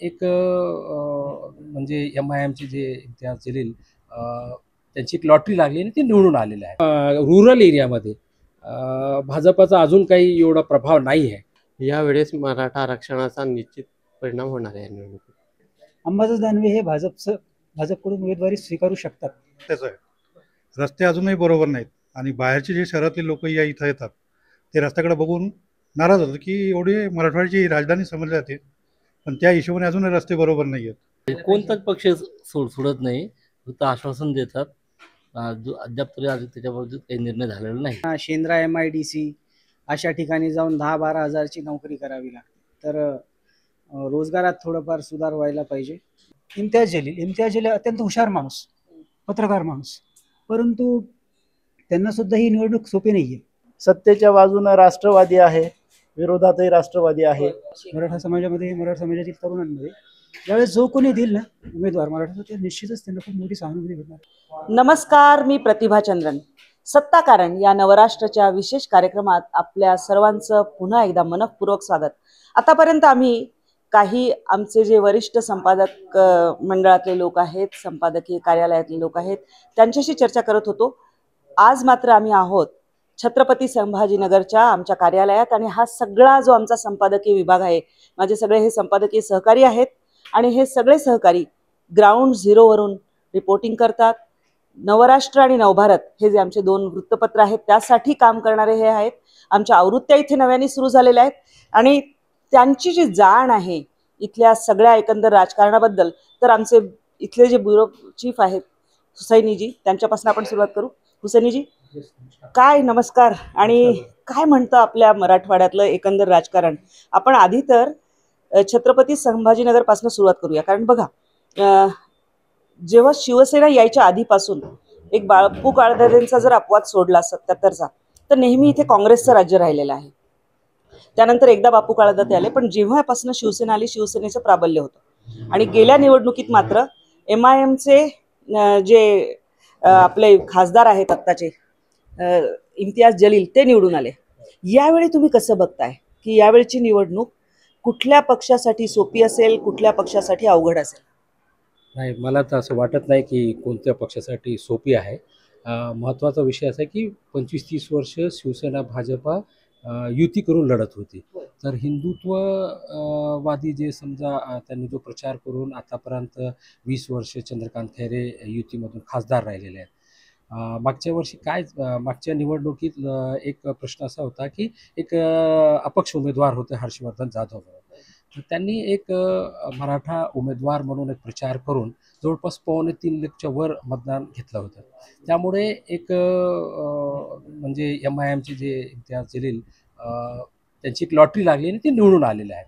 एक म्हणजे MIMचे जे इम्तियाज जलील त्यांची एक लॉटरी लागली आणि ते निवडून आलेले आहे। रुरल एरियामध्ये भाजपाचा अजून काही एवढा प्रभाव नाही आहे। यावेळेस मराठा आरक्षणाचा निश्चित परिणाम होणार आहे निवडणुकीत। अंबादास दानवे हे भाजपकडून उमेदवारी स्वीकारू शकतात। त्याचं आहे रस्ते अजूनही बरोबर नाहीत आणि बाहेरचे जे शहरातले लोक या इथं येतात ते रस्त्याकडे बघून नाराज होतात की एवढी मराठवाड्याची राजधानी समजली जाते पण त्या हिशोबाने अजूनही रस्ते बरोबर नाही आहेत। कोणताच पक्ष सोडत नाही, फक्त आश्वासन देतात। अद्याप तरी त्याच्याबाबतीत काही निर्णय झालेला नाही। शेंद्रा MIDC अशा ठिकाणी जाऊन 10-12 हजारची नोकरी करावी लागते, तर रोजगारात थोडंफार सुधार व्हायला पाहिजे। इम्तियाज जलील अत्यंत हुशार माणूस, पत्रकार माणूस, परंतु त्यांना सुद्धा ही निवडणूक सोपी नाहीये। सत्तेच्या बाजूने राष्ट्रवादी आहे, विरोधातही राष्ट्रवादी आहे। मराठा समाजामध्ये, मराठा समाजातील तरुणांमध्ये ज्यावेळेस जो कोणी देईल ना उमेदवार मराठा, ते निश्चितच त्यांना खूप मोठी सहानुभूती भेटणार। नमस्कार, मी प्रतिभा चंद्रन। सत्ताकारण या नवराष्ट्राच्या विशेष कार्यक्रमात आपल्या सर्वांचं पुन्हा एकदा मनःपूर्वक स्वागत। आतापर्यंत आम्ही काही आमचे जे वरिष्ठ संपादक मंडळातले लोक आहेत, संपादकीय कार्यालयातले लोक आहेत, त्यांच्याशी चर्चा करत होतो। आज मात्र आम्ही आहोत छत्रपती संभाजीनगरच्या आमच्या कार्यालयात आणि हा सगळा जो आमचा संपादकीय विभाग आहे, माझे सगळे हे संपादकीय सहकारी आहेत आणि हे सगळे सहकारी ग्राउंड झिरोवरून रिपोर्टिंग करतात। नवराष्ट्र आणि नवभारत हे जे आमचे दोन वृत्तपत्र आहेत त्यासाठी काम करणारे हे आहेत। आमच्या आवृत्त्या इथे नव्याने सुरू झालेल्या आहेत आणि त्यांची जी जाण आहे इथल्या सगळ्या एकंदर राजकारणाबद्दल, तर आमचे इथले जे ब्युरो चीफ आहेत हुसैनीजी, त्यांच्यापासून आपण सुरुवात करू। हुसैनीजी, काय नमस्कार, आणि काय म्हणतं आपल्या मराठवाड्यातलं एकंदर राजकारण? आपण आधी तर छत्रपती संभाजीनगर पासून सुरुवात करूया, कारण बघा जेव्हा शिवसेना यायच्या आधीपासून एक बाळप्पू काळदादेंचा जर अपवाद सोडला 77चा, तर नेहमी इथे काँग्रेसचं राज्य राहिलेलं आहे। त्यानंतर एकदा बापू काळदाते आले, पण जेव्हापासून शिवसेना आली शिवसेनेचं प्राबल्य होतं। आणि गेल्या निवडणुकीत मात्र MIMचे जे आपले खासदार आहेत आत्ताचे इम्तियाज जलील, ते निवडून आले। यावेळी तुम्ही कसं बघताय की यावेळची निवडणूक कुठल्या पक्षासाठी सोपी असेल, कुठल्या पक्षासाठी अवघड असेल? नाही, मला तर असं वाटत नाही की कोणत्या पक्षासाठी सोपी आहे। महत्त्वाचा विषय असा आहे की 25-30 वर्ष शिवसेना भाजपा युती करून लढत होती, तर हिंदुत्ववादी जे समजा त्यांनी जो प्रचार करून आतापर्यंत 20 वर्ष चंद्रकांत खैरे युतीमधून खासदार राहिलेले आहेत। मागच्या वर्षी मागच्या निवडणुकीत एक प्रश्न असा होता की एक अपक्ष उमेदवार होते हर्षवर्धन जाधव, तर त्यांनी एक मराठा उमेदवार म्हणून एक प्रचार करून जवळपास 2.25 लाखच्या वर मतदान घेतलं होतं। त्यामुळे एक म्हणजे MIMचे जे इम्तियाज जलील त्यांची एक लॉटरी लागली आणि ते निवडून आलेले आहे।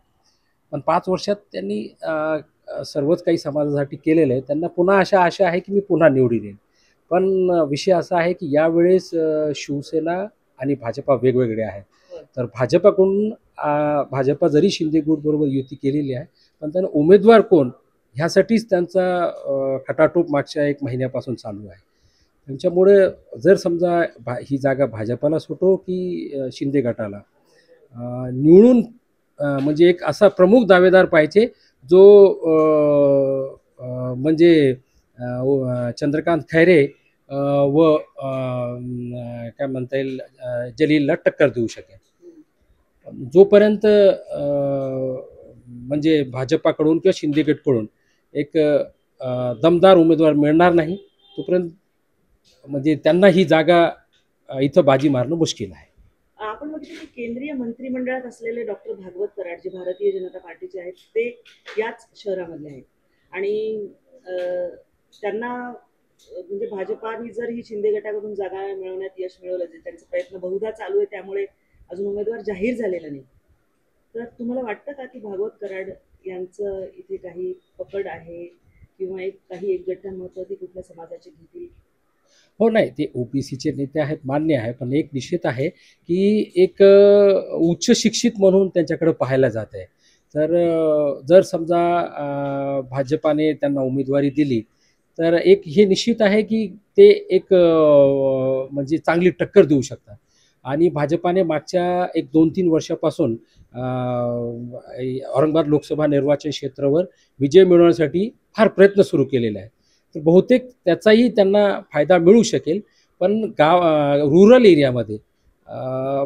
पण 5 वर्षात त्यांनी सर्वच काही समाजासाठी केलेलं आहे। त्यांना पुन्हा आशा आहे की मी पुन्हा निवडून येईन। पण विषय असा आहे की यावेळेस शिवसेना आणि भाजपा वेगवेगळे आहेत, तर भाजपा जरी शिंदे गट बरोबर युती केलेली आहे, पण त्यांना उमेदवार कोण ह्यासाठीच त्यांचा खटाटोप मागच्या 1 महिन्यापासून चालू आहे। त्यांच्यामुळे जर समजा ही जागा भाजपाला सुटो की शिंदे गटाला निवडून म्हणजे एक असा प्रमुख दावेदार पाहिजे जो म्हणजे चंद्रकांत खैरे व काय म्हणता येईल जलीलला टक्कर देऊ शकेल। जोपर्यंत म्हणजे भाजपाकडून किंवा शिंदे गटकडून एक दमदार उमेदवार मिळणार नाही, तोपर्यंत म्हणजे त्यांना ही जागा इथं बाजी मारणं मुश्किल आहे। आपण बघितलं की केंद्रीय मंत्रिमंडळात असलेले डॉक्टर भागवत कराड जे भारतीय जनता पार्टीचे आहेत, ते याच शहरामधले आहेत आणि त्यांना म्हणजे भाजपाने जर ही शिंदे गटाकडून जागा मिळवण्यात यश मिळवलं, जे त्यांचा प्रयत्न बहुधा चालू आहे, त्यामुळे अजून उमेदवार जाहीर झालेला नाही। तर तुम्हाला वाटतं का की भागवत कराड यांचं इथे काही पकड आहे किंवा काही एक गटांमत ती कुठल्या समाजाचे घेतील? हो, नाही, ते OBCचे नेते आहेत, मान्य आहे, पण एक निश्चित आहे की एक उच्च शिक्षित म्हणून त्यांच्याकडे पाहायला जात आहे। तर जर समजा भाजपाने त्यांना उमेदवारी दिली तर एक हे निश्चित आहे की ते एक म्हणजे चांगली टक्कर देऊ शकतात। आणि भाजपाने मागच्या एक 2-3 वर्षापासून औरंगाबाद लोकसभा निर्वाचन क्षेत्रावर विजय मिळवण्यासाठी फार प्रयत्न सुरू केलेले आहे. तर बहुतेक त्याचाही त्यांना फायदा मिळू शकेल. पण रुरल एरियामध्ये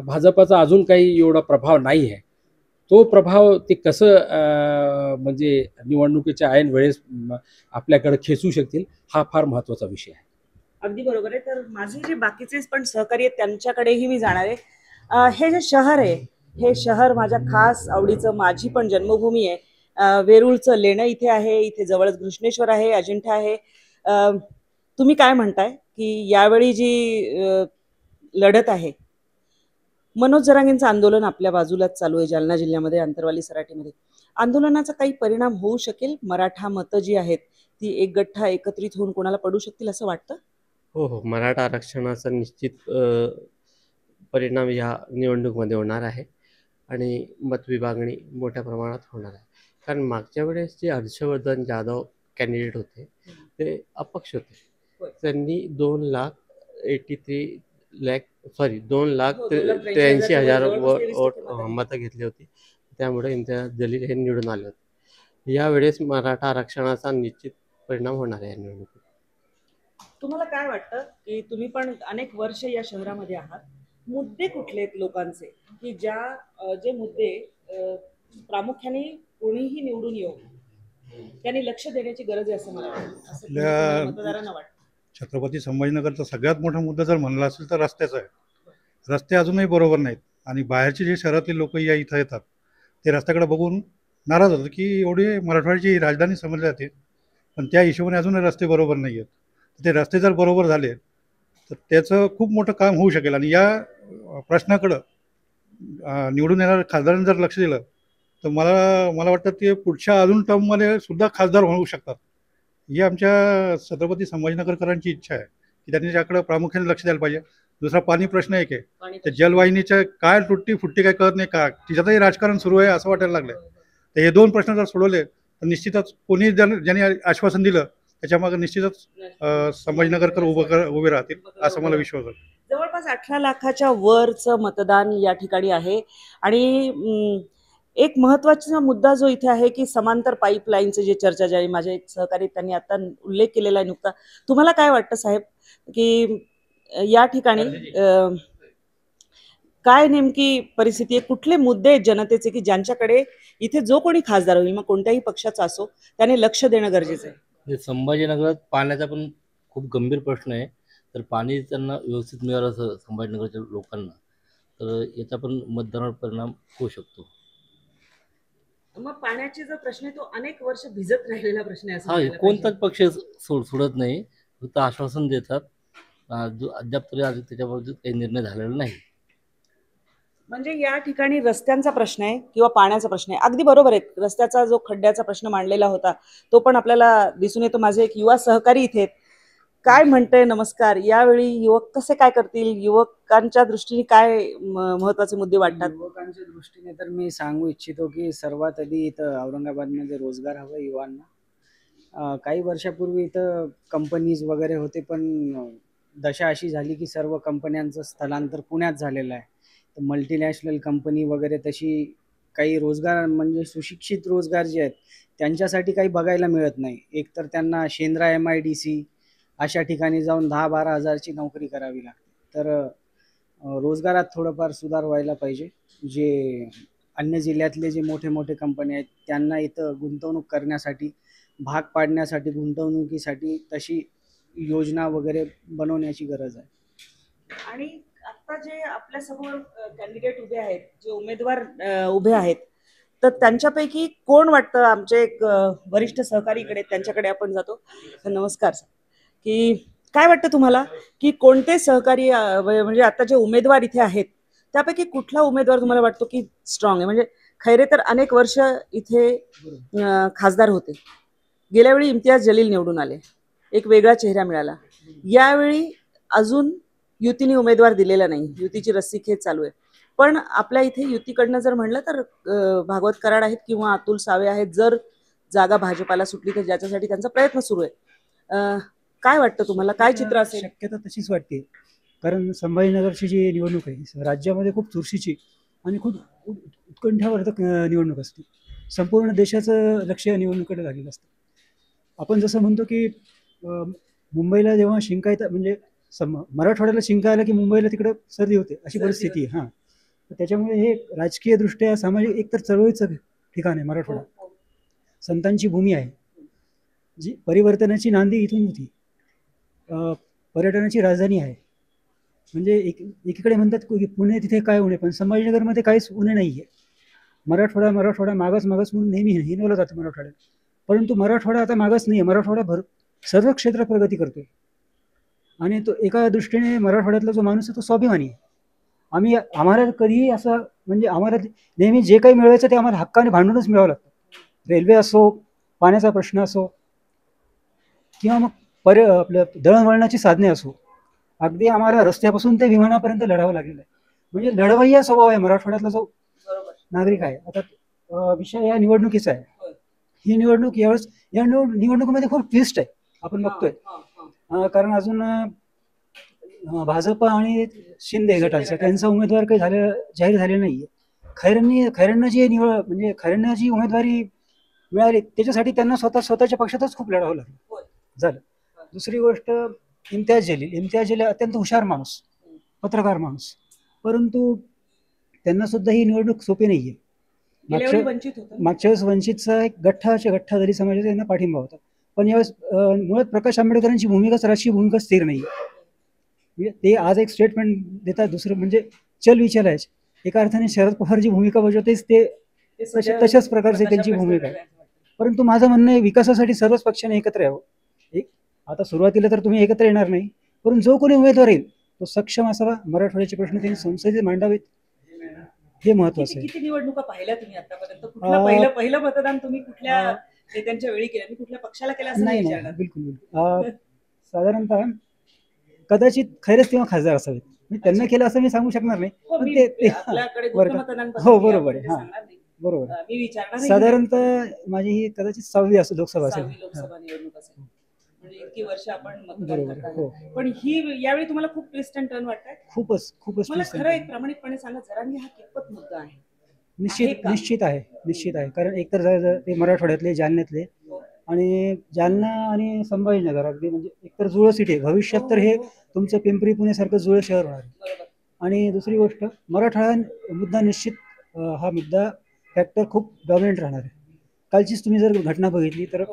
भाजपाचा अजून काही एवढा प्रभाव नाही आहे. तो प्रभाव ते कसं म्हणजे निवडणुकीच्या ऐन वेळेस आपल्याकडे खेचू शकतील, हा फार महत्त्वाचा विषय आहे. अगदी बरोबर आहे. तर माझे जे बाकीचे पण सहकारी आहेत त्यांच्याकडेही मी जाणार आहे. हे जे शहर आहे, हे शहर माझ्या खास आवडीचं, माझी पण जन्मभूमी आहे. वेरूळचं लेणं इथे आहे, इथे जवळच घृष्णेश्वर आहे, अजिंठा आहे. तुम्ही काय म्हणताय की यावेळी जी लढत आहे, मनोज जरांगेंचं आंदोलन आपल्या बाजूलाच चालू आहे जालना जिल्ह्यामध्ये, अंतरवाली सराटीमध्ये. आंदोलनाचा काही परिणाम होऊ शकेल? मराठा मतं जी आहेत ती एक गठ्ठा एकत्रित होऊन कोणाला पडू शकतील असं वाटतं? हो, मराठा आरक्षणाचा निश्चित परिणाम या निवडणुकीमध्ये होणार आहे आणि मतविभागणी मोठ्या प्रमाणात होणार आहे. कारण मागच्या वेळेस जे हर्षवर्धन जाधव कॅन्डिडेट होते ते अपक्ष होते. त्यांनी 2,83,000 वोट मतं घेतली होती. त्यामुळे इम्तियाज जलील हे निवडून आले होते. यावेळेस मराठा आरक्षणाचा निश्चित परिणाम होणार आहे या निवडणुकीत. तुम्हाला काय वाटतं की तुम्ही पण अनेक वर्ष या शहरामध्ये आहात, मुद्दे कुठले आहेत लोकांचे की जे मुद्दे प्रामुख्याने कोणीही निवडून येऊ त्यांनी लक्ष देण्याची गरज आहे असं मला वाटतं, असं तुम्हाला मतदारांना वाटतं? छत्रपती संभाजीनगरचा सगळ्यात मोठा मुद्दा जर म्हणला असेल तर रस्त्याचा आहे. रस्ते अजूनही बरोबर नाहीत आणि बाहेरचे जे शहरातले लोक इथं येतात ते रस्त्याकडे बघून नाराज होतात की एवढी मराठवाड्याची राजधानी समजली जाते, पण त्या हिशोबाने अजूनही रस्ते बरोबर नाही आहेत. ते रस्ते जर बरोबर झाले तर त्याचं खूप मोठं काम होऊ शकेल. आणि या प्रश्नाकडं निवडून येणाऱ्या खासदारांनी जर लक्ष दिलं तर मला वाटतं ते पुढच्या अजून टर्ममध्ये सुद्धा खासदार होऊ शकतात. ही आमच्या छत्रपती संभाजीनगरकरांची इच्छा आहे की त्यांनी त्याकडे प्रामुख्याने लक्ष द्यायला पाहिजे. दुसरा पाणी प्रश्न एक आहे, त्या जलवाहिनीच्या काय तुटती फुटती काय कळत नाही का, तिच्यातही राजकारण सुरू आहे असं वाटायला लागलं. तर हे 2 प्रश्न जर सोडवले तर निश्चितच कोणी ज्यांनी आश्वासन दिलं त्याच्यामागे निश्चितच संभाजीनगरकर उभे राहतील असं मला विश्वास आहे. जवळपास 18 लाखाच्या वरचं मतदान या ठिकाणी आहे. आणि एक महत्त्वाचा मुद्दा जो इथे आहे की समांतर पाईपलाईनचं जे चर्चा जी आहे, माझे एक सहकारी त्यांनी आता उल्लेख केलेला आहे नुकता. तुम्हाला काय वाटतं साहेब की या ठिकाणी काय नेमकी परिस्थिती आहे, कुठले मुद्दे आहेत जनतेचे की ज्यांच्याकडे इथे जो कोणी खासदार होईल मग कोणत्याही पक्षाचा असो त्याने लक्ष देणं गरजेचं आहे? संभाजीनगरात पाण्याचा पण खूप गंभीर प्रश्न आहे. तर पाणी त्यांना व्यवस्थित मिळालं असं संभाजीनगरच्या लोकांना तर याचा पण मतदानावर परिणाम होऊ शकतो. मग पाण्याचे जो प्रश्न आहे तो अनेक वर्ष भिजत राहिलेला प्रश्न आहे असं हा, म्हणायला कोणताच पाहिजे. पक्ष सोडत नाही, फक्त आश्वासन देतात. अद्याप तरी त्याच्याबाबतीत काही निर्णय झालेला नाही. म्हणजे या ठिकाणी रस्त्यांचा प्रश्न आहे किंवा पाण्याचा प्रश्न आहे. अगदी बरोबर आहे. रस्त्याचा जो खड्ड्याचा प्रश्न मांडलेला होता तो पण आपल्याला दिसून येतो. माझे एक युवा सहकारी इथे आहेत. काय म्हणतंय? नमस्कार. यावेळी युवक कसे काय करतील? युवकांच्या दृष्टीने काय महत्वाचे मुद्दे वाटतात? युवकांच्या दृष्टीने तर मी सांगू इच्छितो की सर्वात आधी इथं औरंगाबादमध्ये रोजगार हवा युवांना. काही वर्षापूर्वी इथं कंपनीज वगैरे होते, पण दशा अशी झाली की सर्व कंपन्यांचं स्थलांतर पुण्यात झालेलं आहे. तर मल्टीनॅशनल कंपनी वगैरे तशी काही रोजगार म्हणजे सुशिक्षित रोजगार जे आहेत त्यांच्यासाठी काही बघायला मिळत नाही. एकतर त्यांना शेंद्रा MIDC अशा ठिकाणी जाऊन 10-12 हजारची नोकरी करावी लागते. तर रोजगारात थोडंफार सुधार व्हायला पाहिजे. जे अन्य जिल्ह्यातले जे मोठे मोठे कंपनी आहेत त्यांना इथं गुंतवणूक करण्यासाठी, भाग पाडण्यासाठी, गुंतवणुकीसाठी तशी योजना वगैरे बनवण्याची गरज आहे. आणि आता जे आपल्या समोर कॅन्डिडेट उभे आहेत, जे उमेदवार उभे आहेत, तर त्यांच्यापैकी कोण वाटतं? आमचे एक वरिष्ठ सहकारीकडे त्यांच्याकडे आपण जातो. नमस्कार सर. की काय वाटतं तुम्हाला की कोणते सहकारी म्हणजे आता जे उमेदवार इथे आहेत त्यापैकी कुठला उमेदवार तुम्हाला वाटतो की स्ट्रॉंग आहे? म्हणजे खैरे तर अनेक वर्ष इथे खासदार होते. गेल्या वेळी इम्तियाज जलील निवडून आले, एक वेगळा चेहरा मिळाला. यावेळी अजून युतीने उमेदवार दिलेला नाही, युतीची रस्सीखेच चालू आहे. पण आपल्या इथे युतीकडनं जर म्हणलं तर भागवत कराड आहेत किंवा अतुल सावे आहेत. जर जागा भाजपाला सुटली तर ज्याच्यासाठी त्यांचा प्रयत्न सुरू आहे. काय वाटतं तुम्हाला? काय चित्र असेल? शक्यता तशीच वाटते. कारण संभाजीनगरची जी निवडणूक आहे राज्यामध्ये खूप चुरशीची आणि खूप उत्कंठावर्धक निवडणूक असते. संपूर्ण देशाचं लक्ष या निवडणुकीकडे लागलेलं असतं. आपण जसं म्हणतो की मुंबईला जेव्हा शिंका येतात म्हणजे मराठवाड्याला शिंका आला की मुंबईला तिकडं सर्दी होते अशी परिस्थिती आहे. हां, तर त्याच्यामुळे हे राजकीयदृष्ट्या सामाजिक एकतर चळवळीचं ठिकाण आहे मराठवाडा. संतांची भूमी आहे, जी परिवर्तनाची नांदी इथून होती. पर्यटनाची राजधानी आहे. म्हणजे एकीकडे म्हणतात की पुणे तिथे काय उणे, पण संभाजीनगरमध्ये काहीच उणे नाही आहे. मराठवाडा मागास म्हणून नेहमी हिनवलं जातं मराठवाड्यात, परंतु मराठवाडा आता मागास नाही आहे. मराठवाडा सर्व क्षेत्रात प्रगती करतोय आणि तो एका दृष्टीने मराठवाड्यातला जो माणूस आहे तो स्वाभिमानी आहे. आम्हाला कधीही असं म्हणजे आम्हाला नेहमी जे काही मिळवायचं ते आम्हाला हक्काने भांडूनच मिळावं लागतं. रेल्वे असो, पाण्याचा प्रश्न असो, किंवा मग आपलं दळणवळणाची साधने असो, अगदी आम्हाला रस्त्यापासून ते विमानापर्यंत लढावं लागलेलं आहे. म्हणजे लढवय्या स्वभाव आहे मराठवाड्यातला जो नागरिक आहे. आता विषय या निवडणुकीचा आहे. ही निवडणूक यावेळेस या निवडणुकीमध्ये खूप ट्विस्ट आहे आपण बघतोय. कारण अजून भाजप आणि शिंदे गटाचा त्यांचा उमेदवार काही जाहीर झाले नाहीये. खैरेंना जी उमेदवारी मिळाली त्याच्यासाठी त्यांना स्वतःच्या पक्षातच खूप लढावं झालं. दुसरी गोष्ट इम्तियाज जलील अत्यंत हुशार माणूस, पत्रकार माणूस, परंतु त्यांना सुद्धा ही निवडणूक सोपी नाहीये. मागच्या वेळेस वंचितचा एक गठ्ठा दलित समाजाचा त्यांना पाठिंबा होता, पण यावेळेस मुळात प्रकाश आंबेडकरांची राजकीय भूमिका स्थिर नाही. ते आज एक स्टेटमेंट देतात, दुसरं म्हणजे चल विचारायचे. एका अर्थाने शरद पवार जी भूमिका बजावतेच ते तशाच प्रकारची त्यांची भूमिका आहे. परंतु माझं म्हणणं आहे विकासासाठी सर्वच पक्षाने एकत्र यावं. आता सुरुवातीला तर तुम्ही एकत्र येणार नाही, परंतु जो कोणी उमेदवार येईल तो सक्षम असावा. मराठवाड्याचे प्रश्न त्यांनी संसदेत मांडावेत, हे महत्वाचं आहे. किती निवडणुका पाहिल्या तुम्ही आतापर्यंत? कुठलं पहिलं मतदान तुम्ही कुठल्या नेत्यांच्या वेळी केलं, कुठल्या पक्षाला केलं असं नाही? बिलकुल. साधारणतः कदाचित खैरेच किंवा खासदार असावेत. त्यांना केलं असं मी सांगू शकणार नाही, पण ते हो बरोबर आहे. हां बरोबर. साधारणतः माझी ही कदाचित 6वी असो लोकसभा असेल. इतकी वर्ष आपण बरोबर. हो, पण ही यावेळी तुम्हाला खूप ट्विस्ट अँड टर्न वाटतंय? खूपच मला खरं एक प्रामाणिकपणे सांगा, जरांगे हा कितपत मुद्दा आहे? निश्चित आहे. कारण एकतर ते मराठवाड्यातले, जालन्यातले, आणि जालना आणि संभाजीनगर अगदी म्हणजे एकतर जुळं सिटी आहे. भविष्यात तर हे तुमचं पिंपरी पुण्यासारखं जुळं शहर होणार आहे. आणि दुसरी गोष्ट मराठा मुद्दा निश्चित हा मुद्दा फॅक्टर खूप डॉमिनंट राहणार आहे. कालचीच तुम्ही जर घटना बघितली तर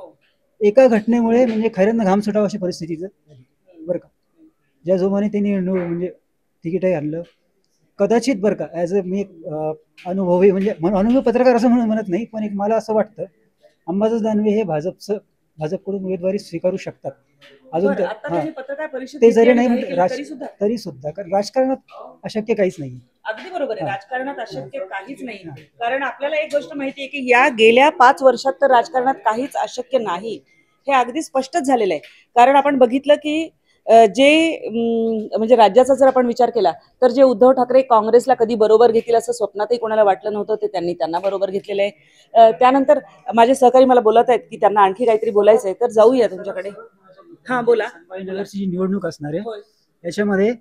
एका घटनेमुळे म्हणजे खैरेंना घाम सुटावं अशी परिस्थिती बरं का. ज्या जोमाने त्यांनी म्हणजे तिकीटही आणलं, कदाचित बरं का, ॲज अ मी एक अनुभवी म्हणजे अनुभवी पत्रकार असं म्हणत नाही, पण एक मला असं वाटतं अंबादास दानवे हे भाजपकडून उमेदवारी स्वीकारू शकतात. अजून ते जरी नाही तरी सुद्धा कारण राजकारणात अशक्य काहीच नाही. अगदी बरोबर आहे, राजकारणात अशक्य काहीच नाही. कारण आपल्याला एक गोष्ट माहिती आहे की या गेल्या 5 वर्षात तर राजकारणात काहीच अशक्य नाही, हे अगदी स्पष्टच झालेलं आहे. कारण आपण बघितलं की जे म्हणजे राज्याचा जर आपण विचार केला तर जे उद्धव ठाकरे काँग्रेसला कधी बरोबर घेतील असं स्वप्नातही कोणाला वाटलं नव्हतं, ते त्यांना बरोबर घेतलेलं आहे. त्यानंतर माझे सहकारी मला बोलत आहेत की त्यांना आणखी काहीतरी बोलायचं आहे, तर जाऊया तुमच्याकडे. हां बोला. संभाजीनगरची जी निवडणूक असणार आहे याच्यामध्ये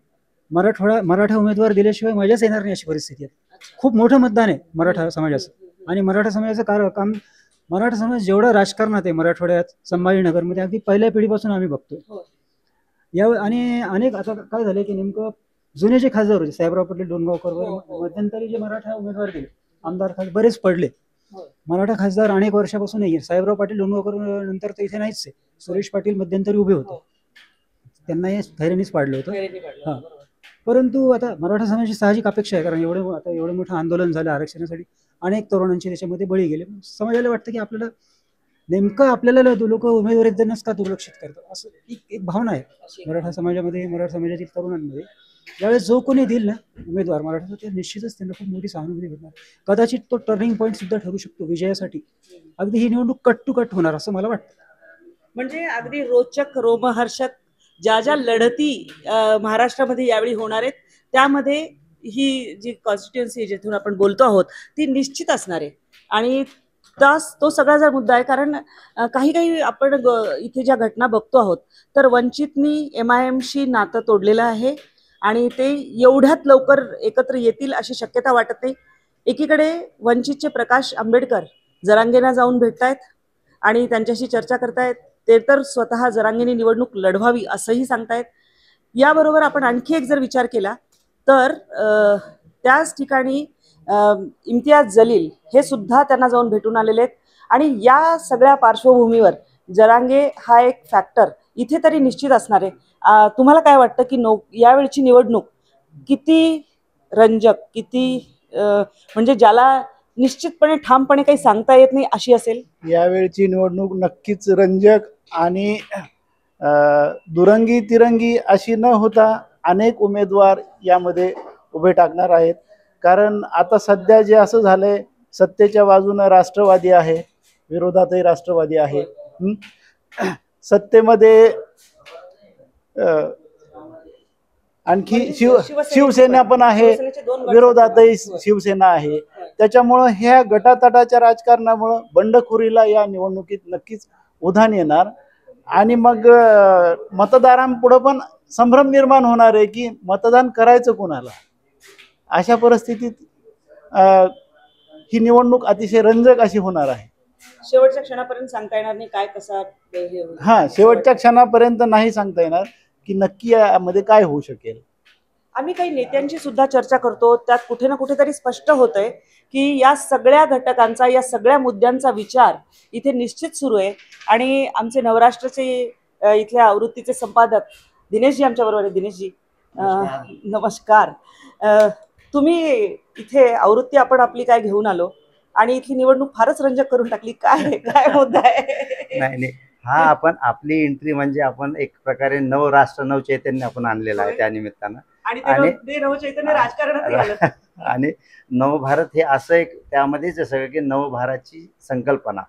मराठा उमेदवार दिल्याशिवाय मजाच येणार नाही अशी परिस्थिती आहे. खूप मोठं मतदान आहे मराठा समाजाचं, आणि मराठा समाजाचं काम मराठा समाज जेवढा राजकारणात आहे मराठवाड्यात, संभाजीनगरमध्ये अगदी पहिल्या पिढीपासून आम्ही बघतोय. आणि अनेक आता काय झालं की नेमकं जुने जे खासदार होते साहेबराव पटेल डोणगावकर मध्यंतरी जे मराठा उमेदवार दिले, आमदार बरेच पडले. मराठा खासदार अनेक वर्षापासून नाही. साहेबराव पाटील डोणगावकर नंतर तर इथे नाहीच आहे. सुरेश पाटील मध्यंतरी उभे होते, त्यांना खैरेंनीच पाडलं होतं. हां, परंतु आता मराठा समाजाची साहजिक अपेक्षा आहे, कारण एवढं मोठं आंदोलन झालं आरक्षणासाठी, अनेक तरुणांचे त्याच्यामध्ये बळी गेले. समाजाला वाटतं की आपल्याला लोक उमेदवारी देण्यास का दुर्लक्षित करतात, असं एक भावना आहे मराठा समाजामध्ये, मराठा समाजातील तरुणांमध्ये. ज्यावेळेस जो कोणी देईल ना उमेदवार मराठा, ते निश्चितच त्यांना खूप मोठी सहानुभूती भेटणार. कदाचित तो टर्निंग पॉईंट सुद्धा ठरू शकतो विजयासाठी. अगदी ही निवडणूक कट टू कट होणार असं मला वाटतं. म्हणजे अगदी रोचक, रोमहर्षक ज्या लढती महाराष्ट्रामध्ये यावेळी होणार आहेत, त्यामध्ये ही जी कॉन्स्टिट्युएन्सी जिथून आपण बोलतो आहोत ती निश्चित असणार आहे. आणि तो सगळा जर मुद्दा आहे, कारण काही आपण इथे ज्या घटना बघतो आहोत तर वंचितनी MIMशी नातं तोडलेलं आहे, आणि ते एवढ्यात लवकर एकत्र येतील अशी शक्यता वाटत नाही. एकीकडे वंचितचे प्रकाश आंबेडकर जरांगेंना जाऊन भेटतायत आणि त्यांच्याशी चर्चा करतायत. ते तर स्वतः जरांगेंनी निवडणूक लढवावी असंही सांगतायत. याबरोबर आपण आणखी एक जर विचार केला तर त्याच ठिकाणी इम्तियाज जलील हे सुद्धा त्यांना जाऊन भेटून आलेले आहेत. आणि या सगळ्या पार्श्वभूमीवर जरांगे हा एक फॅक्टर इथे तरी निश्चित असणार आहे. तुम्हाला काय वाटतं की यावेळची निवडणूक किती रंजक, किती म्हणजे ज्याला निश्चितपणे ठामपणे काही सांगता येत नाही अशी असेल? यावेळची निवडणूक नक्कीच रंजक आणि दुरंगी तिरंगी अशी न होता अनेक उमेदवार यामध्ये उभे टाकणार आहेत. कारण आता सध्या जे असं झालंय, सत्तेच्या बाजूनं राष्ट्रवादी आहे, विरोधातही राष्ट्रवादी आहे. सत्तेमध्ये आणखी शिवसेना पण आहे, विरोधातही शिवसेना आहे. त्याच्यामुळं ह्या गटातटाच्या राजकारणामुळं बंडखोरीला या निवडणुकीत नक्कीच उधाण येणार. आणि मग मतदारांपुढं पण संभ्रम निर्माण होणार आहे की मतदान करायचं कोणाला. अशा परिस्थितीत ही निवडणूक अतिशय रंजक अशी होणार आहे. शेवटच्या क्षणापर्यंत सांगता येणार नाही काय कसा शेवटच्या क्षणापर्यंत नाही सांगता येणार की नक्की यामध्ये काय होऊ शकेल. आम्ही काही नेत्यांची सुद्धा चर्चा करतो, त्यात कुठे ना कुठेतरी स्पष्ट होतंय की या सगळ्या घटकांचा, या सगळ्या मुद्द्यांचा विचार इथे निश्चित सुरू आहे. आणि आमचे नवराष्ट्राचे इथल्या आवृत्तीचे संपादक दिनेशजी आमच्याबरोबर आहे. दिनेशजी नमस्कार. तुम्ही इथे आवृत्ती आपण आपली काय घेऊन आलो आणि इथली निवडणूक फारच रंजक करून टाकली. काय काय मुद्दा आहे? नाही, हा आपण आपली एंट्री म्हणजे आपण एक प्रकारे नवराष्ट्र नवचैतन्य आपण आणलेलं आहे त्या निमित्तानं. आणि ते नवचैतन्य राजकारणात आणि नवभारत हे असं एक त्यामध्येच सगळं की नवभारतची संकल्पना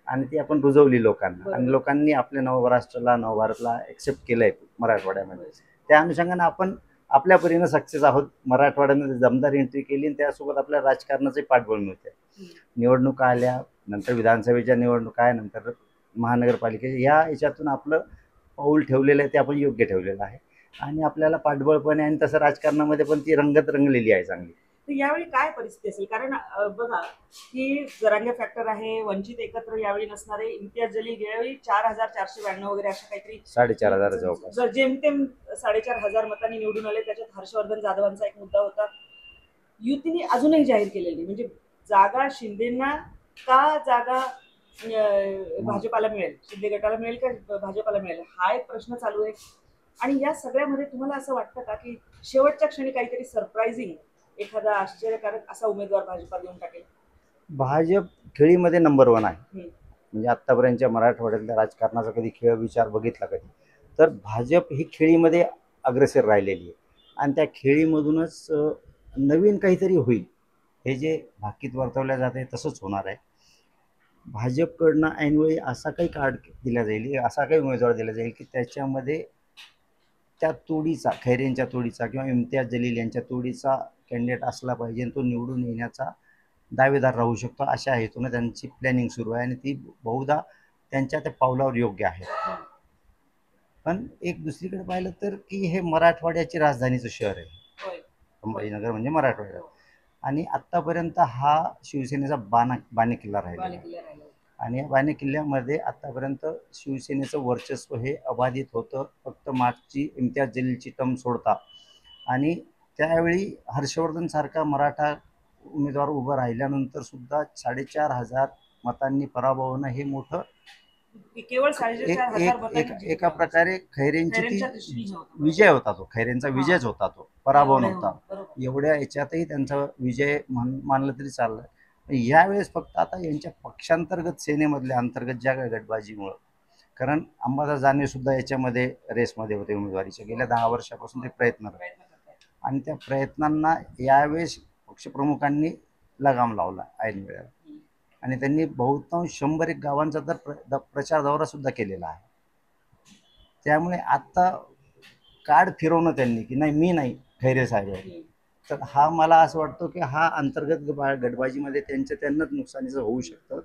आणि ती आपण रुजवली लोकांना आणि लोकांनी आपल्या नवराष्ट्राला नवभारतला एक्सेप्ट केलंय मराठवाड्यामध्ये. त्या अनुषंगाने आपण आपल्या परीनं सक्सेस आहोत. मराठवाड्यामध्ये दमदार एंट्री केली आणि त्यासोबत आपल्या राजकारणाचे पाठबळ मिळते. निवडणुका आल्या, नंतर विधानसभेच्या निवडणुका आहे, नंतर महानगरपालिकेच्या, या याच्यातून आपलं पाऊल ठेवलेलं आहे ते आपण योग्य ठेवलेलं आहे आणि आपल्याला पाठबळ पण आहे आणि तसं राजकारणामध्ये पण ती रंगत रंगलेली आहे चांगली. यावेळी काय परिस्थिती असेल? कारण बघा की जरांगे फॅक्टर आहे, वंचित एकत्र यावेळी नसणार आहे. इम्तियाज जलील गेल्यावेळी 4492 वगैरे अशा काहीतरी 4500 जवळपास जेमतेम 4500 मतांनी निवडून आले. त्याच्यात हर्षवर्धन जाधवांचा एक मुद्दा होता. युतीने अजूनही जाहीर केलेली नाही, म्हणजे जागा शिंदेना का जागा भाजपाला मिळेल, शिंदे गटाला मिळेल का भाजपाला मिळेल, हा एक प्रश्न चालू आहे. आणि या सगळ्यामध्ये तुम्हाला असं वाटतं का की शेवटच्या क्षणी काहीतरी सरप्राइझिंग एखादा आश्चर्यकारक असा उमेदवार भाजपा देऊन टाकेल? भाजप खेळीमध्ये नंबर 1 आहे. म्हणजे आत्तापर्यंतच्या मराठवाड्यातल्या राजकारणाचा कधी खेळ विचार बघितला कधी तर भाजप ही खेळीमध्ये अग्रेसर राहिलेली आहे आणि त्या खेळीमधूनच नवीन काहीतरी होईल. हे जे भाकीत वर्तवल्या जाते तसंच होणार आहे. भाजपकडनं ऐनवेळी असा काही कार्ड दिला जाईल, असा काही उमेदवार दिला जाईल की त्याच्यामध्ये त्या तोडीचा, खैरेंच्या तोडीचा किंवा इम्तियाज जलील यांच्या तोडीचा कॅन्डिडेट असला पाहिजे आणि तो निवडून येण्याचा दावेदार राहू शकतो. अशा हेतून त्यांची प्लॅनिंग सुरू आहे आणि ती बहुधा त्यांच्या त्या पावलावर योग्य आहे. पण एक दुसरीकडे पाहिलं तर की हे मराठवाड्याची राजधानीचं शहर आहे संभाजीनगर, म्हणजे मराठवाड्यात. आणि आत्तापर्यंत हा शिवसेनेचा बाणेकिल्ला राहिला आणि या बाणेकिल्ल्यामध्ये आत्तापर्यंत शिवसेनेचं वर्चस्व हे अबाधित होतं, फक्त मागची इम्तियाज जलीलची टर्म सोडता. आणि त्यावेळी हर्षवर्धन सारखा मराठा उमेदवार उभं राहिल्यानंतर सुद्धा 4500 मतांनी पराभव होणं हे मोठं केवळ एका प्रकारे खैरेंची ती विजय होता, तो खैरेंचा विजयच होता, तो पराभव नव्हता. एवढ्या याच्यातही त्यांचा विजय मानलं तरी चाललं. यावेळेस फक्त आता यांच्या पक्षांतर्गत सेनेमधल्या अंतर्गत ज्या गटबाजीमुळं, कारण अंबादास दानवे सुद्धा याच्यामध्ये रेसमध्ये होते उमेदवारीच्या, गेल्या 10 वर्षापासून ते प्रयत्न करतात आणि त्या प्रयत्नांना यावेळेस पक्षप्रमुखांनी लगाम लावला ऐन वेळेला आणि त्यांनी बहुतांश 101 गावांचा तर प्रचार दौरा सुद्धा केलेला आहे. त्यामुळे आता कार्ड फिरवणं त्यांनी की नाही मी नाही खैरे साहेब आहे, तर हा मला असं वाटतं की हा अंतर्गत गटबाजीमध्ये त्यांनाच नुकसानीचं होऊ शकतं.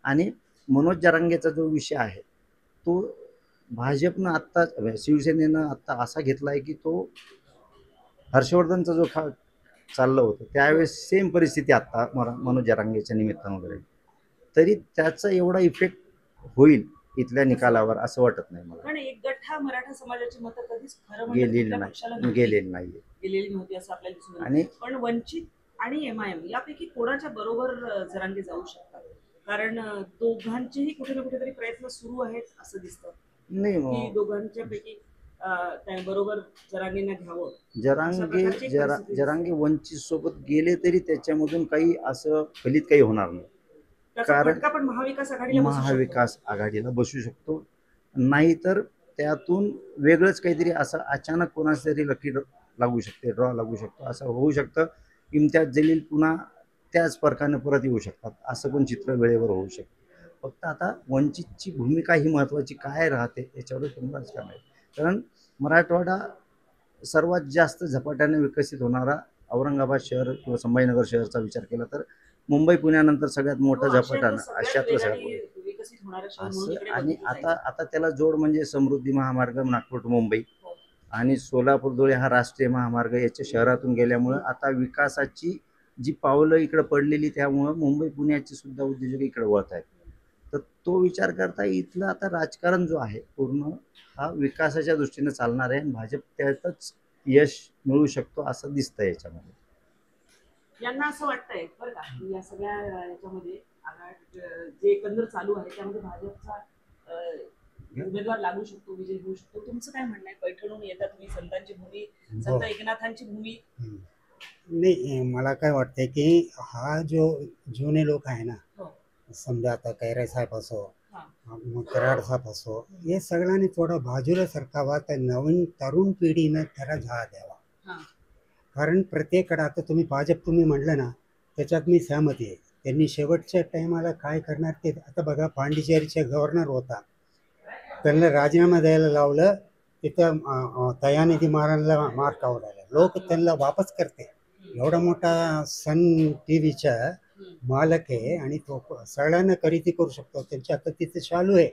आणि मनोज जरांगेचा जो विषय आहे तो भाजपनं आत्ता, शिवसेनेनं आत्ता असा घेतला आहे की तो हर्षवर्धनचा जो चाललं होतं त्यावेळेस सेम परिस्थिती आत्ता मनोज जरांगेच्या निमित्तानं वगैरे, तरी त्याचा एवढा इफेक्ट होईल इथल्या निकालावर असं वाटत नाही मला. कारण एक गट हा मराठा समाजाची मतं कधीच खरं गेलेली गेलेली नाही नव्हती असं आपल्याला दिसून आलं. आणि पण वंचित आणि MIM यापैकी कोणाच्या बरोबर जरांगे जाऊ शकतात? कारण दोघांचेही कुठे ना कुठेतरी प्रयत्न सुरू आहेत असं दिसतं नाही, की दोघांच्या पैकी बरोबर जरांगेंना घ्यावं. जरांगे वंचित सोबत गेले तरी त्याच्यामधून काही असं फलित काही होणार नाही. कारण पण महाविकास आघाडीला बसू शकतो, नाहीतर त्यातून वेगळंच काहीतरी असं अचानक कोणाच तरी लकी लागू शकते, ड्रॉ लागू शकतो, असं होऊ शकतं. इम्तियाज जलील पुन्हा त्याच फरकानं परत येऊ शकतात, असं पण चित्र वेळेवर होऊ शकतं. फक्त आता वंचितची भूमिका ही महत्त्वाची काय राहते याच्यावर तुम्ही राजकारण आहे. कारण मराठवाडा सर्वात जास्त झपाट्याने विकसित होणारा औरंगाबाद शहर किंवा संभाजीनगर शहरचा विचार केला तर मुंबई पुण्यानंतर सगळ्यात मोठा झपाट्यानं अशातलं सगळ्यात असं. आणि आता त्याला जोड म्हणजे समृद्धी महामार्ग नागपूर टू मुंबई आणि सोलापूर धुळे हा राष्ट्रीय महामार्ग याच्या शहरातून गेल्यामुळं आता विकासाची जी पावलं इकडं पडलेली त्यामुळं मुंबई पुण्याची सुद्धा उद्योजक इकडे वळत आहेत. तर तो विचार करता इथलं आता राजकारण जो आहे पूर्ण हा विकासाच्या दृष्टीने चालणार आहे आणि भाजप त्यातच यश मिळू शकतो असं दिसतंय याच्यामध्ये. यांना असं वाटतंय बरं का की या सगळ्या याच्यामध्ये जे एकंदर चालू आहे त्यामध्ये भाजपचा उमेदवार लागू शकतो, विजय होऊ शकतो. तुमचं काय म्हणणं आहे? पैठणहून येतात तुम्ही, संतांची भूमी, संत एकनाथांची भूमी. नाही, मला काय वाटतंय की हा जो जुने लोक आहे ना, समजा आता कैरे साहेब असो, कराड साहेब असो, हे सगळ्यांनी थोडं बाजूला सरकावा, तर नवीन तरुण पिढीनं त्याला झा द्यावा. कारण प्रत्येकडे आता तुम्ही म्हटलं ना, त्याच्यात मी सहमती आहे. त्यांनी शेवटच्या टायमाला काय करणार ते आता बघा. पांडिचेरीचे गव्हर्नर होता, त्यांना राजीनामा द्यायला लावलं, तिथं दयानिधी महाराजला मार कावडायला, लोक त्यांना वापस करते. एवढा मोठा सन TV मालक आहे आणि तो सगळ्यांना खरेदी करू शकतो. त्यांच्या आता तिथे चालू आहे,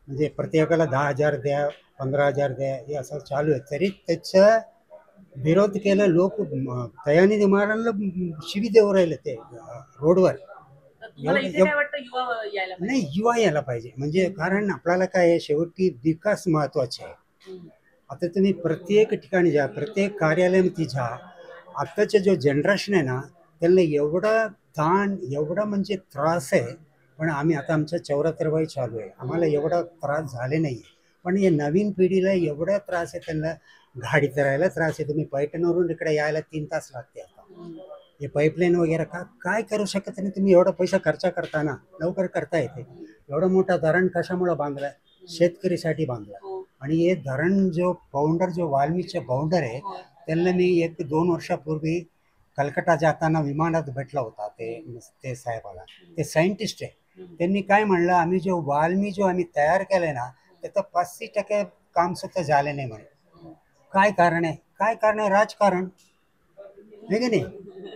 म्हणजे प्रत्येकाला 10,000 द्या, 15,000 द्या, हे असं चालू आहे. तरी त्याचा विरोध केला लोक. दयानिधी महाराजला शिवी देऊ राहिले ते रोडवर. नाही, युवा यायला पाहिजे. म्हणजे कारण आपल्याला काय आहे, शेवटी विकास महत्वाचे आहे. आता तुम्ही प्रत्येक ठिकाणी जा, प्रत्येक कार्यालयामध्ये जा, आत्ताचे जो जनरेशन आहे ना, त्यांना एवढा ताण, एवढा म्हणजे त्रास आहे. पण आम्ही आता आमच्या 74 वय चालू आहे, आम्हाला एवढा त्रास झाले नाही. पण हे नवीन पिढीला एवढा त्रास आहे, त्यांना गाडी करायला त्रास आहे. तुम्ही पैठणवरून इकडे यायला 3 तास लागते. आता हे पाईपलाईन वगैरे काय करू शकत नाही. तुम्ही एवढा पैसा खर्च करता ना, लवकर करता येते. एवढा मोठा धरण कशामुळं बांधला? शेतकरीसाठी बांधला. आणि हे धरण जो फाउंडर, जो वाल्मीचे फाउंडर आहे, त्यांना मी 1-2 वर्षापूर्वी कलकत्ता जाताना विमानात भेटला होता. ते साहेबाला, ते सायंटिस्ट आहे. त्यांनी काय म्हणलं, आम्ही जो आम्ही तयार केलंय ना, त्याचं 85% काम सुद्धा झाले नाही म्हणे. काय कारण आहे? राजकारण आहे की नाही.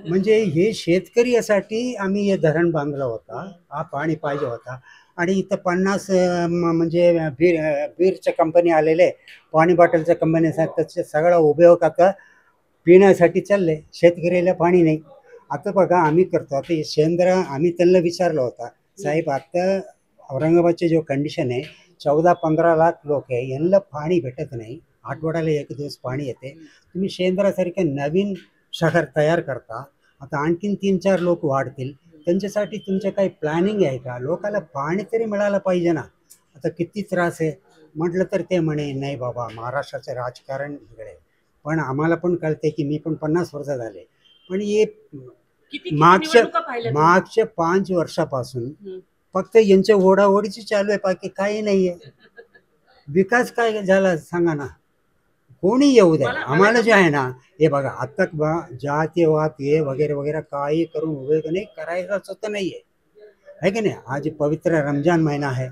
म्हणजे हे शेतकऱ्यासाठी आम्ही हे धरण बांधलं होता, हा पाणी पाहिजे होता. आणि इथं 50 म्हणजे बीरच्या कंपनी आलेले, पाणी बॉटलच्या कंपनी, त्याचे सगळा उपयोग आता पिण्यासाठी चालले. शेतकऱ्याला पाणी नाही. आता बघा, आम्ही करतो आता शेंद्र, आम्ही त्यांना विचारलं होता, साहेब आता औरंगाबादचे जो कंडिशन आहे, 14-15 लाख लोक आहे, यांना पाणी भेटत नाही. आठवड्याला 1 दिवस पाणी येते. तुम्ही शेंद्रासारखे नवीन शहर तयार करता, आता आणखीन 3-4 लोक वाढतील, त्यांच्यासाठी तुमचं काही प्लॅनिंग आहे का? लोकांना पाणी तरी मिळालं पाहिजे ना. आता किती त्रास आहे म्हटलं तर ते म्हणे, नाही बाबा, महाराष्ट्राचं राजकारण वेगळे. पण आम्हाला पण कळते की मी पण 50 वर्ष झाले. पण हे मागच्या 5 वर्षापासून फक्त यांच्या ओढाओढीची चालू आहे, बाकी काही नाही आहे. विकास काय झाला सांगा ना. कोणी येऊ द्या, आम्हाला जे आहे ना, हे बघा आता जातीयवाद हे वगैरे वगैरे काही करून उपयोग नाही, करायचाच होतं नाही आहे की नाही. आज पवित्र रमजान महिना आहे.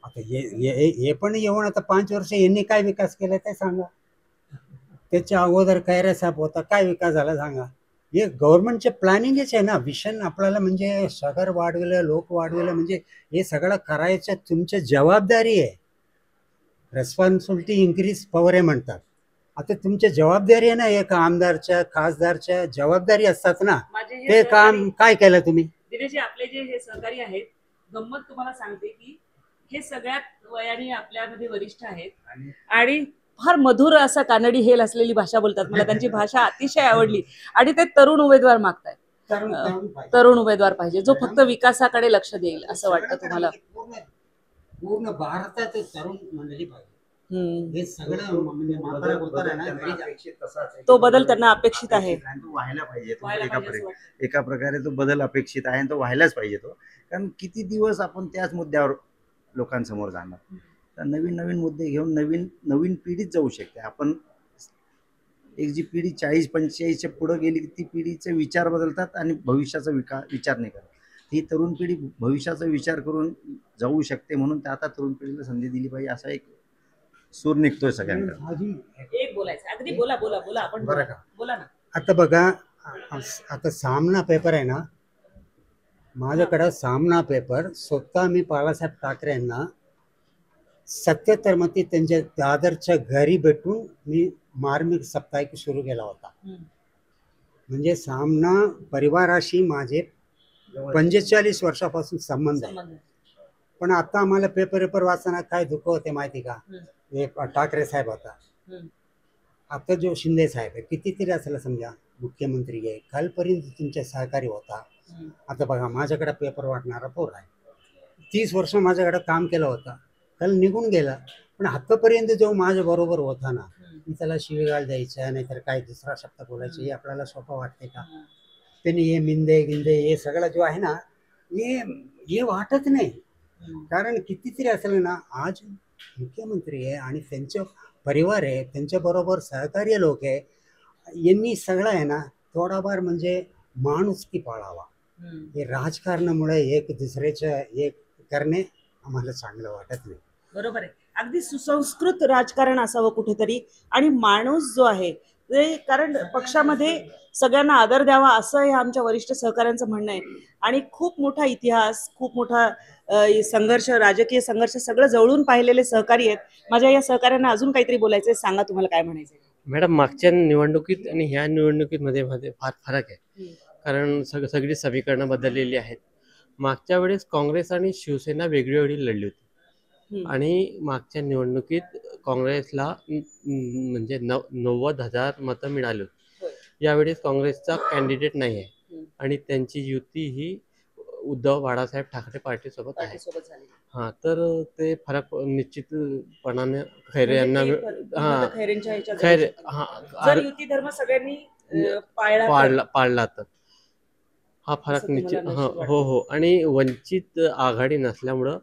आता हे पण येऊन आता 5 वर्ष यांनी काय विकास केला ते सांगा. त्याच्या अगोदर कैरे साहेब होता, काय विकास झाला सांगा. हे गव्हर्नमेंटचे प्लॅनिंगच आहे ना. विषन आपल्याला म्हणजे शहर वाढविलं, लोक वाढविलं, म्हणजे हे सगळं करायचं तुमची जबाबदारी आहे. रेस्पॉन्सिबिलिटी इन्क्रीज पॉवर आहे म्हणतात. आता तुमच्या जबाबदारी आहे ना, एका आमदारच्या खासदारच्या जबाबदारी असतात ना, माझे हे ते काम सहकारी- काय केलं तुम्ही? दिनेशजी, आपले जे हे सहकारी आहेत, गंमत तुम्हाला सांगते की हे सगळ्यात वयाने आपल्यामध्ये वरिष्ठ आहेत आणि फार मधुर असा कानडी हेल असलेली भाषा बोलतात. मला त्यांची भाषा अतिशय आवडली आणि ते तरुण उमेदवार मागतायत. तरुण उमेदवार पाहिजे जो फक्त विकासाकडे लक्ष देईल असं वाटतं तुम्हाला? पूर्ण भारतात तरुण मंडळी पाहिजे. हम्म. हे सगळं म्हणजे म्हातारा कोतारा आहे ना, घरी तो बदल त्यांना अपेक्षित आहे. तो व्हायला पाहिजे. तो व्हायला एका पाहिजे असं वाटतं. एका प्रकारे तो बदल अपेक्षित आहे आणि तो व्हायलाच पाहिजे. तो कारण किती दिवस आपण त्याच मुद्द्यावर लोकांसमोर जाणार. तर नवीन नवीन मुद्दे घेऊन नवीन पिढीच जाऊ शकते. आपण एक जी पिढी 40-45च्या पुढे गेली ती पिढीचे विचार बदलतात आणि भविष्याचा विचार नाही करत. ही तरुण पिढी भविष्याचा विचार करून जाऊ शकते, म्हणून आता तरुण पिढीला संधी दिली पाहिजे असा एक सूर निघतोय सगळ्यांकडे. एक बोलायचं अगदी बोला बोला बोला आपण बरं बोला. का? बोला ना. आता बघा, आता सामना पेपर आहे ना, माझ्याकडं सामना पेपर स्वतः मी बाळासाहेब ठाकरे यांना 77 मध्ये त्यांच्या दादरच्या घरी भेटून मी मार्मिक साप्ताहिक सुरू केला होता. म्हणजे सामना परिवाराशी माझे 45 वर्षापासून संबंध आहे. संबंध. पण आता आम्हाला पेपर वाचताना काय दुःख होते माहिती का? एक ठाकरे साहेब होता, आता जो शिंदे साहेब आहे, कितीतरी असेल समजा मुख्यमंत्री आहे, कालपर्यंत तुमच्या सहकारी होता. आता बघा, माझ्याकडे पेपर वाटणारा पोर आहे, 30 वर्ष माझ्याकडे काम केलं होतं, काल निघून गेला. पण आतापर्यंत जो माझ्या बरोबर होता ना, मी त्याला शिवीगाळ द्यायचा नाहीतर काय दुसरा शब्द बोलायचे, हे आपल्याला सोपं वाटते का? त्यांनी हे मिंदे गिंदे हे सगळं जो आहे ना, हे वाटत नाही. कारण कितीतरी असेल ना, आज मुख्यमंत्री आहे आणि त्यांचं परिवार आहे, त्यांच्याबरोबर सहकार्य लोक आहे, यांनी सगळं आहे ना थोडाफार म्हणजे माणुसकी पाळावा. हे राजकारणामुळे एक दुसऱ्याचं एक करणे आम्हाला चांगलं वाटत नाही. बरोबर आहे. अगदी सुसंस्कृत राजकारण असावं कुठेतरी आणि माणूस जो आहे ते, कारण पक्षामध्ये सगळ्यांना आदर द्यावा असं हे आमच्या वरिष्ठ सहकाऱ्यांचं म्हणणं आहे. आणि खूप मोठा इतिहास, खूप मोठा संघर्ष, राजकीय संघर्ष सगळं जवळून पाहिलेले सहकारी आहेत. माझ्या या सहकाऱ्यांना अजून काहीतरी बोलायचंय, सांगा तुम्हाला काय म्हणायचंय. मॅडम, मागच्या निवडणुकीत आणि ह्या निवडणुकीमध्ये फार फरक आहे. कारण सगळी समीकरणं बदललेली आहेत. मागच्या वेळेस काँग्रेस आणि शिवसेना वेगळी लढली होती आणि मागच्या निवडणुकीत काँग्रेसला म्हणजे 90,000 मतं मिळाली होती. यावेळेस काँग्रेसचा कॅन्डिडेट नाही आहे आणि त्यांची युती ही उद्धव बाळासाहेब ठाकरे पार्टीसोबत आहे. हां, तर ते फरक निश्चितपणाने खैरे यांना खैरे जर युती धर्म सगळ्यांनी पाळला तर हा फरक निश्चित. हो. आणि वंचित आघाडी नसल्यामुळं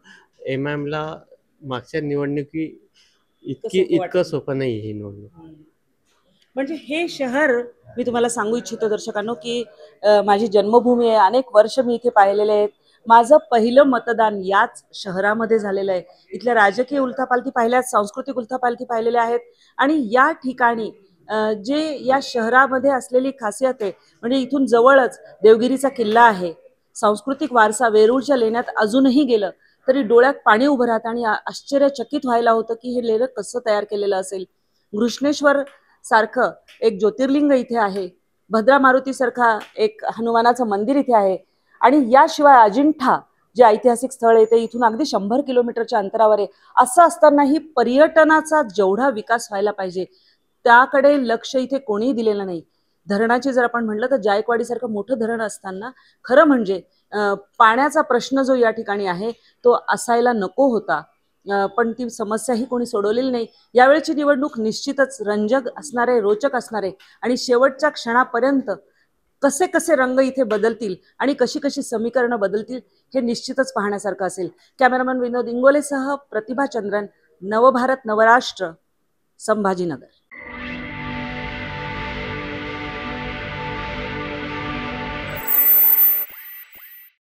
MIMला मागच्या निवडणुकी इतकं सोपं नाही ही निवडणूक. म्हणजे हे शहर मी तुम्हाला सांगू इच्छितो दर्शकांनो की माझी जन्मभूमी आहे. अनेक वर्ष मी इथे पाहिलेले आहेत. माझं पहिलं मतदान याच शहरामध्ये झालेलं आहे. इथल्या राजकीय उलथापालथी पाहिल्यात, सांस्कृतिक उलथापालथी पाहिलेल्या आहेत आणि या ठिकाणी जे या शहरामध्ये असलेली खासियत आहे म्हणजे इथून जवळच देवगिरीचा किल्ला आहे. सांस्कृतिक वारसा वेरूळच्या लेण्यात अजूनही गेलं तरी डोळ्यात पाणी उभं राहतं आणि आश्चर्यचकित व्हायला होतं की हे लेणं कसं तयार केलेलं असेल. घृष्णेश्वर सारखं एक ज्योतिर्लिंग इथे आहे. भद्रा मारुती सारखा एक हनुमानाचं मंदिर इथे आहे आणि याशिवाय अजिंठा जे ऐतिहासिक स्थळ आहे ते इथून अगदी 100 किलोमीटरच्या अंतरावर आहे. असं असतानाही पर्यटनाचा जेवढा विकास व्हायला पाहिजे त्याकडे लक्ष इथे कोणीही दिलेलं नाही. धरणाची जर आपण म्हटलं तर जायकवाडीसारखं मोठं धरण असताना खरं म्हणजे पाण्याचा प्रश्न जो या ठिकाणी आहे तो असायला नको होता. पण ती समस्याही कोणी सोडवलेली नाही. यावेळची निवडणूक निश्चितच रंजक असणार आहे, रोचक असणार आहे आणि शेवटच्या क्षणापर्यंत कसे कसे रंग इथे बदलतील आणि कशी कशी समीकरणं बदलतील हे निश्चितच पाहण्यासारखं असेल. कॅमेरामन विनोद इंगोलेसह प्रतिभा चंद्रन, नवभारत नवराष्ट्र, संभाजीनगर.